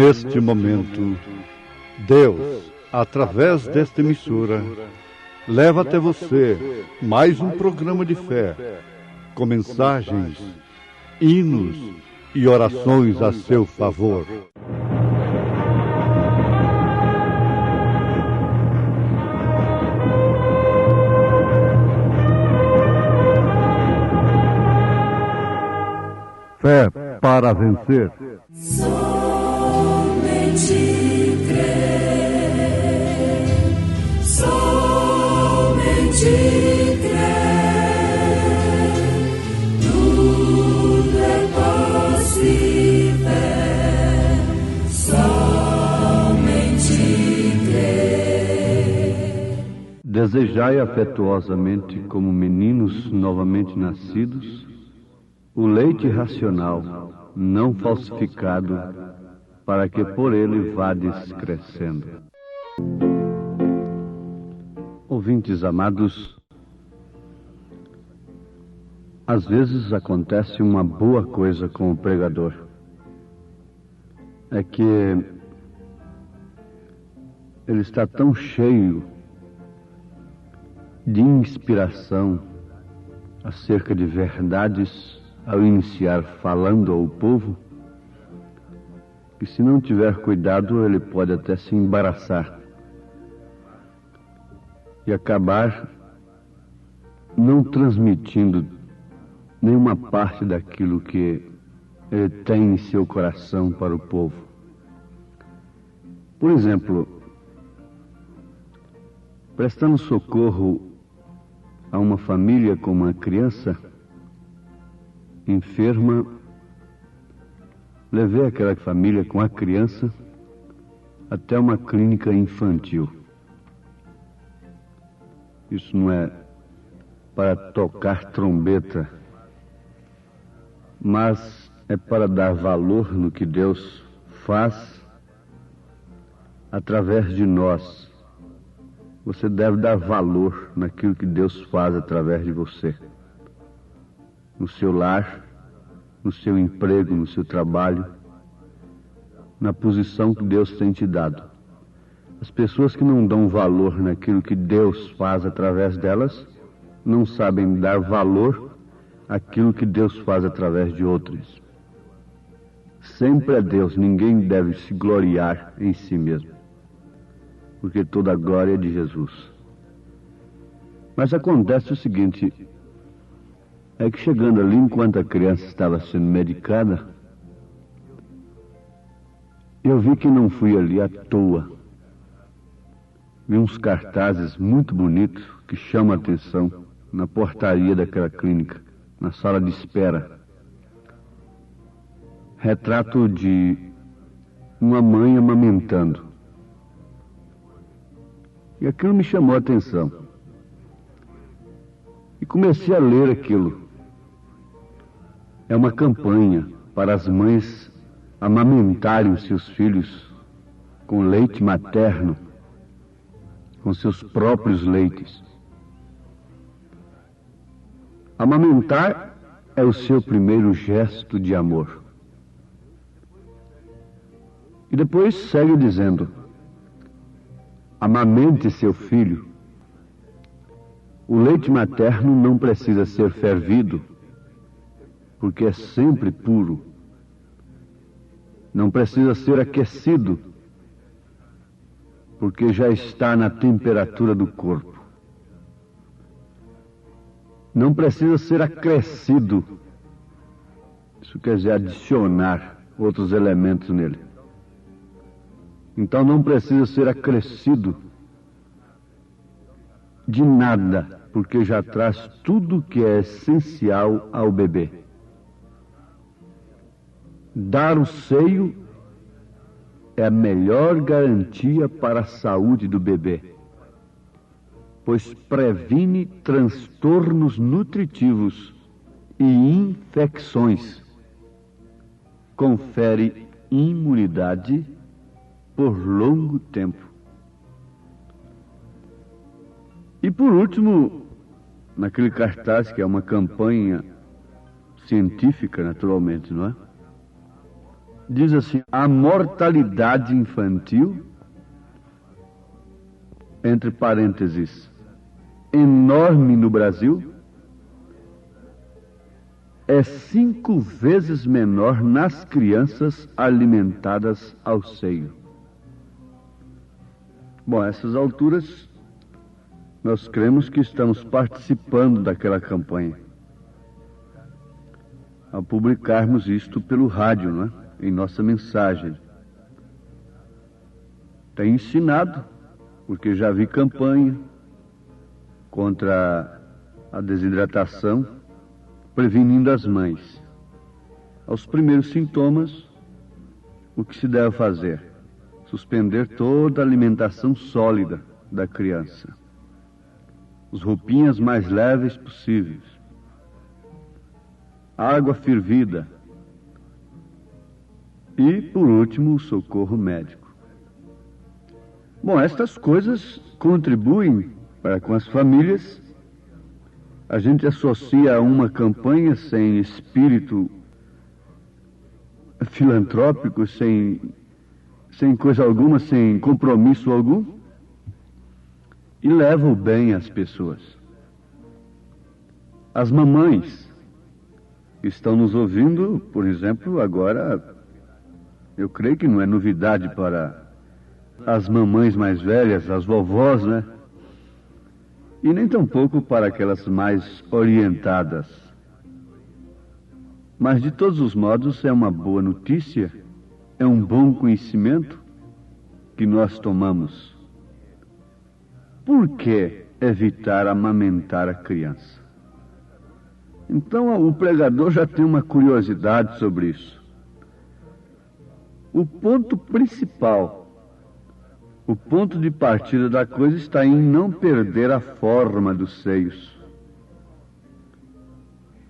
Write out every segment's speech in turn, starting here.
Neste momento, Deus, através desta emissora, leva até você mais um programa de fé, com mensagens, hinos e orações a seu favor. Fé para vencer. Somente crer, somente crer, tudo é possível, somente crer. Desejai afetuosamente, como meninos novamente nascidos, o leite racional, não falsificado, para que por ele vades crescendo. Ouvintes amados, às vezes acontece uma boa coisa com o pregador. É que ele está tão cheio de inspiração acerca de verdades ao iniciar falando ao povo, que se não tiver cuidado ele pode até se embaraçar e acabar não transmitindo nenhuma parte daquilo que ele tem em seu coração para o povo. Por exemplo, prestando socorro a uma família com uma criança enferma, levei aquela família com a criança até uma clínica infantil. Isso não é para tocar trombeta, mas é para dar valor no que Deus faz através de nós. Você deve dar valor naquilo que Deus faz através de você. No seu lar, no seu emprego, no seu trabalho, na posição que Deus tem te dado. As pessoas que não dão valor naquilo que Deus faz através delas, não sabem dar valor àquilo que Deus faz através de outros. Sempre é Deus, ninguém deve se gloriar em si mesmo, porque toda a glória é de Jesus. Mas acontece o seguinte, é que chegando ali, enquanto a criança estava sendo medicada, eu vi que não fui ali à toa. Vi uns cartazes muito bonitos que chamam a atenção na portaria daquela clínica, na sala de espera. Retrato de uma mãe amamentando. E aquilo me chamou a atenção. E comecei a ler aquilo. É uma campanha para as mães amamentarem os seus filhos com leite materno, com seus próprios leites. Amamentar é o seu primeiro gesto de amor. E depois segue dizendo: amamente seu filho. O leite materno não precisa ser fervido, porque é sempre puro. Não precisa ser aquecido, porque já está na temperatura do corpo. Não precisa ser acrescido, isso quer dizer adicionar outros elementos nele. Então não precisa ser acrescido de nada, porque já traz tudo que é essencial ao bebê. Dar o seio é a melhor garantia para a saúde do bebê, pois previne transtornos nutritivos e infecções, confere imunidade por longo tempo. E por último, naquele cartaz que é uma campanha científica, naturalmente, não é? diz assim: a mortalidade infantil, entre parênteses, enorme no Brasil, é 5 vezes menor nas crianças alimentadas ao seio. Bom, a essas alturas, nós cremos que estamos participando daquela campanha, ao publicarmos isto pelo rádio, não é? Em nossa mensagem. Tenho ensinado, porque já vi campanha contra a desidratação, prevenindo as mães. Aos primeiros sintomas, o que se deve fazer? Suspender toda a alimentação sólida da criança. As roupinhas mais leves possíveis. Água fervida. E, por último, o socorro médico. Bom, estas coisas contribuem para com as famílias. A gente associa a uma campanha sem espírito filantrópico, sem coisa alguma, sem compromisso algum, e leva o bem às pessoas. As mamães estão nos ouvindo, por exemplo, agora, eu creio que não é novidade para as mamães mais velhas, as vovós, né? E nem tampouco para aquelas mais orientadas. Mas, de todos os modos, é uma boa notícia, é um bom conhecimento que nós tomamos. Por que evitar amamentar a criança? Então, o pregador já tem uma curiosidade sobre isso. O ponto principal, o ponto de partida da coisa está em não perder a forma dos seios.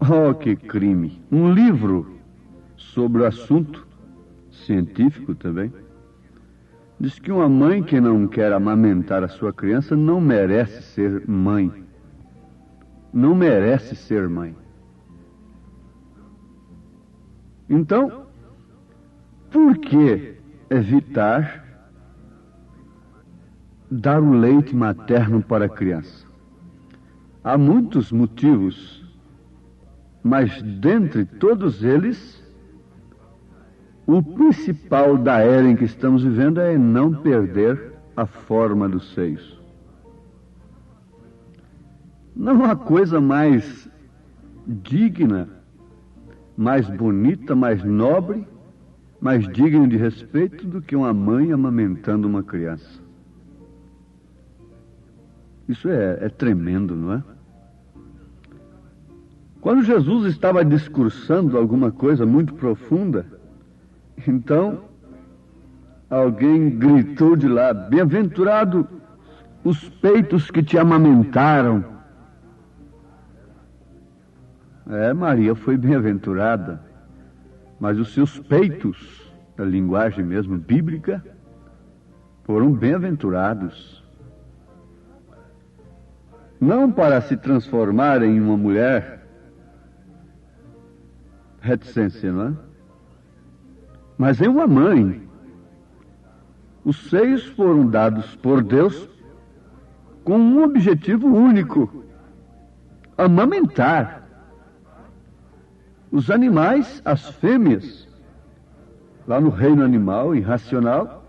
Oh, que crime! Um livro sobre o assunto, científico também, diz que uma mãe que não quer amamentar a sua criança não merece ser mãe. Não merece ser mãe. Então, por que evitar dar o leite materno para a criança? Há muitos motivos, mas dentre todos eles, o principal da era em que estamos vivendo é não perder a forma dos seios. Não há coisa mais digna, mais bonita, mais nobre, mais digna de respeito do que uma mãe amamentando uma criança. Isso é tremendo, não é? Quando Jesus estava discursando alguma coisa muito profunda, então alguém gritou de lá: bem-aventurado os peitos que te amamentaram. Maria foi bem-aventurada, mas os seus peitos, a linguagem mesmo bíblica, foram bem-aventurados. Não para se transformar em uma mulher, reticência, não é? Mas em uma mãe. Os seios foram dados por Deus com um objetivo único: amamentar. Os animais, as fêmeas, lá no reino animal, irracional,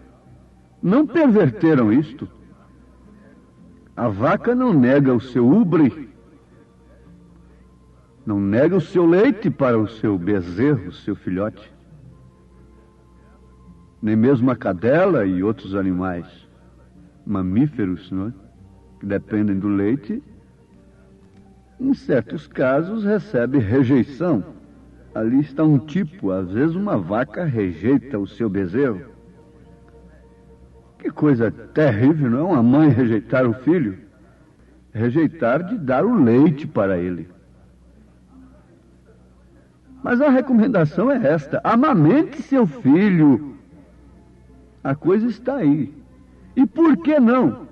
não perverteram isto. A vaca não nega o seu ubre, não nega o seu leite para o seu bezerro, o seu filhote. Nem mesmo a cadela e outros animais mamíferos, não é? Que dependem do leite, em certos casos recebe rejeição. Ali está um tipo, às vezes uma vaca rejeita o seu bezerro. Que coisa terrível, não é? Uma mãe rejeitar o filho, rejeitar de dar o leite para ele. Mas a recomendação é esta: amamente seu filho. A coisa está aí. E por que não?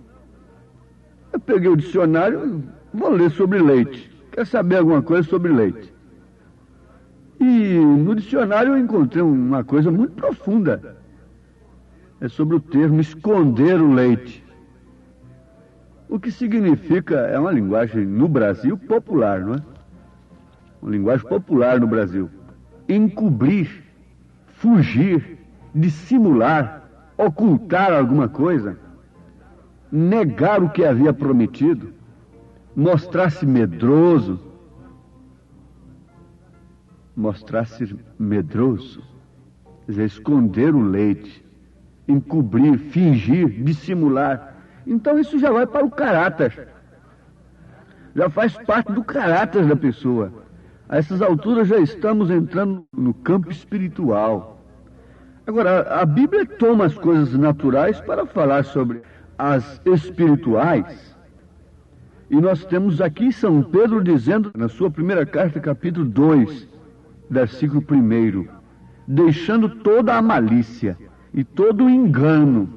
Eu peguei o dicionário, vou ler sobre leite. Quer saber alguma coisa sobre leite? E no dicionário eu encontrei uma coisa muito profunda. É sobre o termo esconder o leite. O que significa, é uma linguagem no Brasil popular, não é? Uma linguagem popular no Brasil. Encobrir, fugir, dissimular, ocultar alguma coisa, negar o que havia prometido, mostrar-se medroso. Mostrar-se medroso, quer dizer, esconder o leite, encobrir, fingir, dissimular. Então isso já vai para o caráter, já faz parte do caráter da pessoa. A essas alturas já estamos entrando no campo espiritual. Agora, a Bíblia toma as coisas naturais para falar sobre as espirituais. E nós temos aqui São Pedro dizendo, na sua primeira carta, capítulo 2, versículo 1, deixando toda a malícia e todo o engano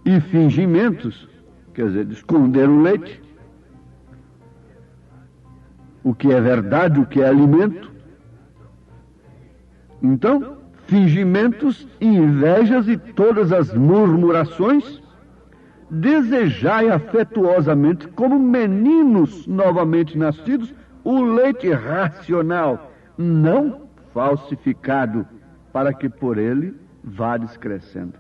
e fingimentos, quer dizer, de esconder o leite, o que é verdade, o que é alimento. Então, fingimentos, invejas e todas as murmurações, desejai afetuosamente, como meninos novamente nascidos, o leite racional, não falsificado, para que por ele vades crescendo.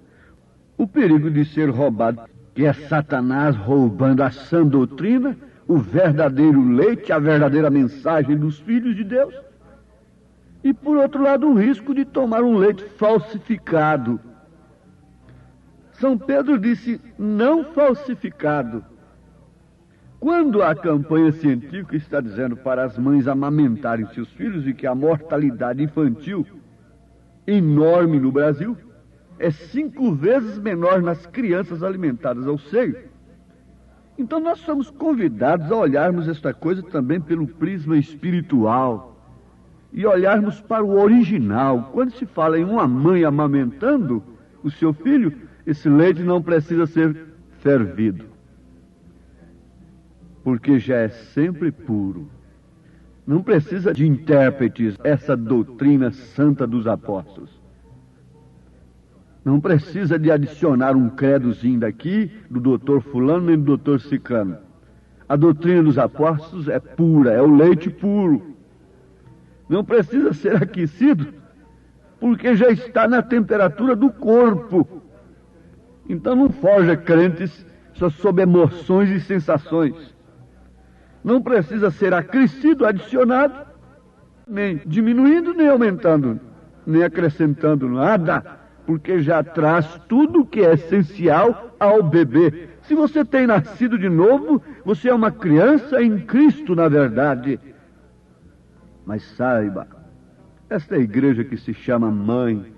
O perigo de ser roubado, que é Satanás roubando a sã doutrina, o verdadeiro leite, a verdadeira mensagem dos filhos de Deus. E por outro lado, o risco de tomar um leite falsificado. São Pedro disse, não falsificado. Quando a campanha científica está dizendo para as mães amamentarem seus filhos e que a mortalidade infantil enorme no Brasil é 5 vezes menor nas crianças alimentadas ao seio, então nós somos convidados a olharmos esta coisa também pelo prisma espiritual e olharmos para o original. Quando se fala em uma mãe amamentando o seu filho, esse leite não precisa ser fervido, porque já é sempre puro. Não precisa de intérpretes, essa doutrina santa dos apóstolos. Não precisa de adicionar um credozinho daqui, do doutor fulano nem do doutor ciclano. A doutrina dos apóstolos é pura, é o leite puro. Não precisa ser aquecido, porque já está na temperatura do corpo. Então não forja crentes só sob emoções e sensações. Não precisa ser acrescido, adicionado, nem diminuindo, nem aumentando, nem acrescentando nada, porque já traz tudo o que é essencial ao bebê. Se você tem nascido de novo, você é uma criança em Cristo, na verdade. Mas saiba, esta igreja que se chama mãe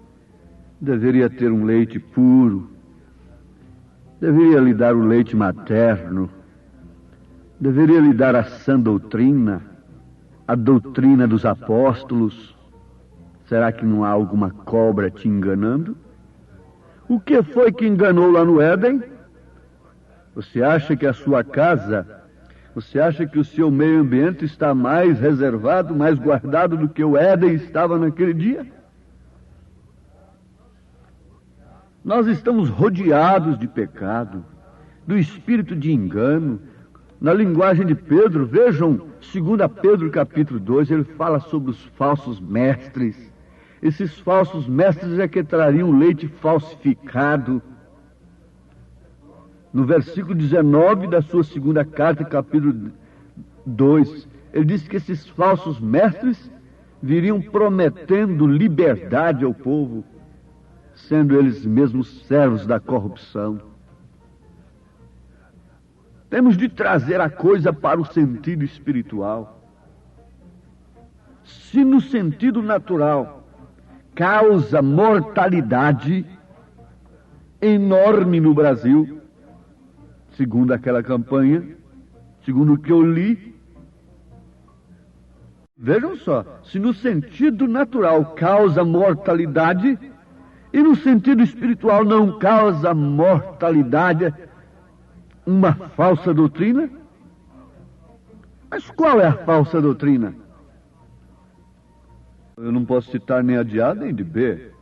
deveria ter um leite puro, deveria lhe dar o leite materno, deveria lhe dar a sã doutrina, a doutrina dos apóstolos. Será que não há alguma cobra te enganando? O que foi que enganou lá no Éden? Você acha que a sua casa, você acha que o seu meio ambiente está mais reservado, mais guardado do que o Éden estava naquele dia? Nós estamos rodeados de pecado, do espírito de engano. Na linguagem de Pedro, vejam, 2 Pedro capítulo 2, ele fala sobre os falsos mestres. Esses falsos mestres é que trariam leite falsificado. No versículo 19 da sua 2ª carta, capítulo 2, ele diz que esses falsos mestres viriam prometendo liberdade ao povo, sendo eles mesmos servos da corrupção. Temos de trazer a coisa para o sentido espiritual. Se no sentido natural causa mortalidade enorme no Brasil, segundo aquela campanha, segundo o que eu li, vejam só, se no sentido natural causa mortalidade e no sentido espiritual não causa mortalidade, uma falsa doutrina? Mas qual é a falsa doutrina? Eu não posso citar nem a de A nem de B.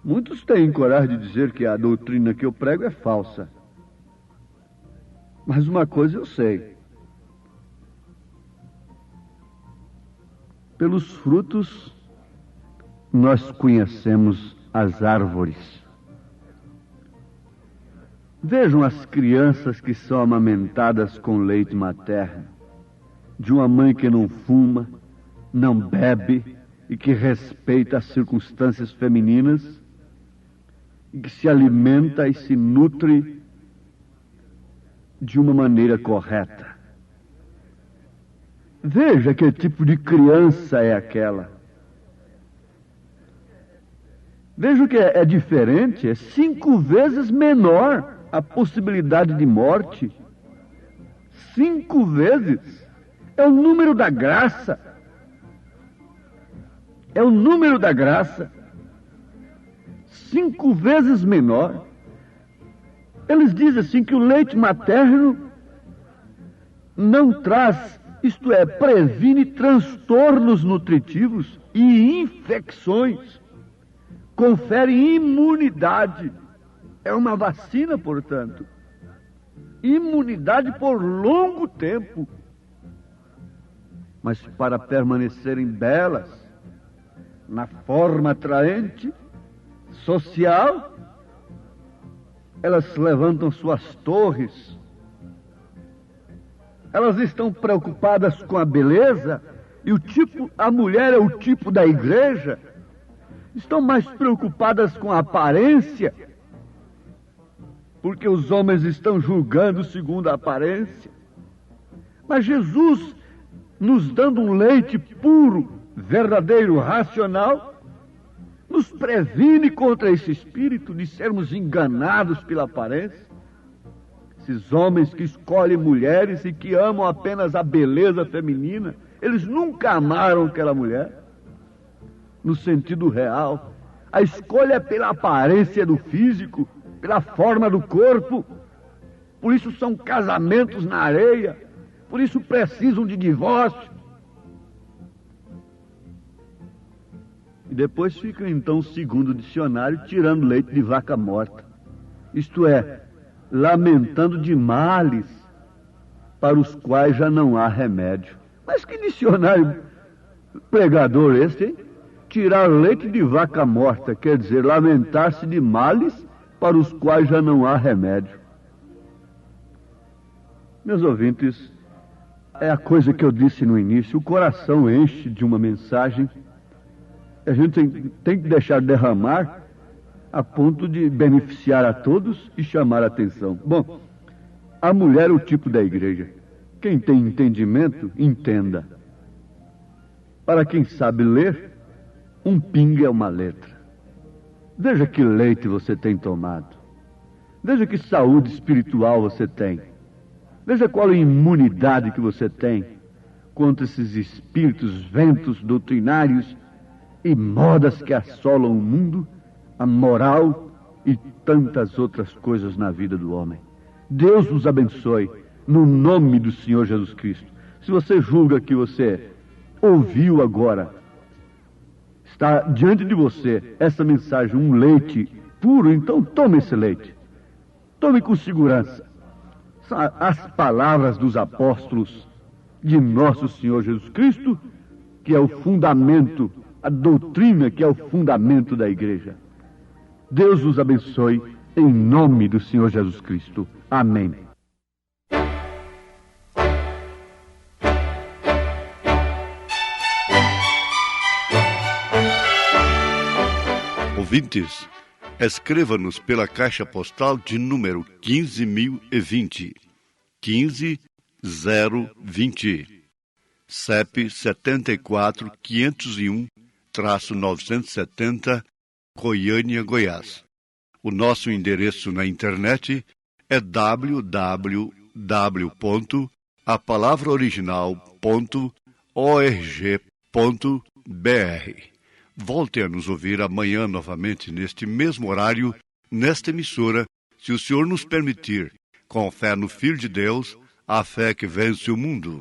Muitos têm coragem de dizer que a doutrina que eu prego é falsa. Mas uma coisa eu sei. Pelos frutos, nós conhecemos as árvores. Vejam as crianças que são amamentadas com leite materno, de uma mãe que não fuma, não bebe e que respeita as circunstâncias femininas e que se alimenta e se nutre de uma maneira correta. Veja que tipo de criança é aquela. Veja que é diferente, é 5 vezes menor a possibilidade de morte. 5 vezes. É o número da graça. É o número da graça. 5 vezes menor. Eles dizem assim que o leite materno não traz, isto é, previne transtornos nutritivos e infecções. Confere imunidade. É uma vacina, portanto. Imunidade por longo tempo. Mas para permanecerem belas, na forma atraente, social, elas levantam suas torres. Elas estão preocupadas com a beleza, e a mulher é o tipo da igreja. Estão mais preocupadas com a aparência, porque os homens estão julgando segundo a aparência. Mas Jesus, nos dando um leite puro, verdadeiro, racional, nos previne contra esse espírito de sermos enganados pela aparência. Esses homens que escolhem mulheres e que amam apenas a beleza feminina, eles nunca amaram aquela mulher no sentido real. A escolha é pela aparência do físico, pela forma do corpo. Por isso são casamentos na areia, por isso precisam de divórcio. E depois ficam então, segundo o dicionário, tirando leite de vaca morta. Isto é, lamentando de males para os quais já não há remédio. Mas que dicionário pregador este, hein? Tirar leite de vaca morta quer dizer lamentar-se de males para os quais já não há remédio. Meus ouvintes, é a coisa que eu disse no início, o coração enche de uma mensagem, a gente tem que deixar derramar a ponto de beneficiar a todos e chamar a atenção. Bom, a mulher é o tipo da igreja. Quem tem entendimento, entenda. Para quem sabe ler, um pingo é uma letra. Veja que leite você tem tomado. Veja que saúde espiritual você tem. Veja qual a imunidade que você tem contra esses espíritos, ventos doutrinários e modas que assolam o mundo, a moral e tantas outras coisas na vida do homem. Deus nos abençoe, no nome do Senhor Jesus Cristo. Se você julga que você ouviu agora, está diante de você essa mensagem, um leite puro, então tome esse leite. Tome com segurança. As palavras dos apóstolos de nosso Senhor Jesus Cristo, que é o fundamento, a doutrina que é o fundamento da igreja. Deus os abençoe, em nome do Senhor Jesus Cristo. Amém. Ouvintes, escreva-nos pela caixa postal de número 15.020, 15020, CEP 74.501-970, Goiânia, Goiás. O nosso endereço na internet é www.apalavraoriginal.org.br. Volte a nos ouvir amanhã novamente neste mesmo horário, nesta emissora, se o Senhor nos permitir, com fé no Filho de Deus, a fé que vence o mundo.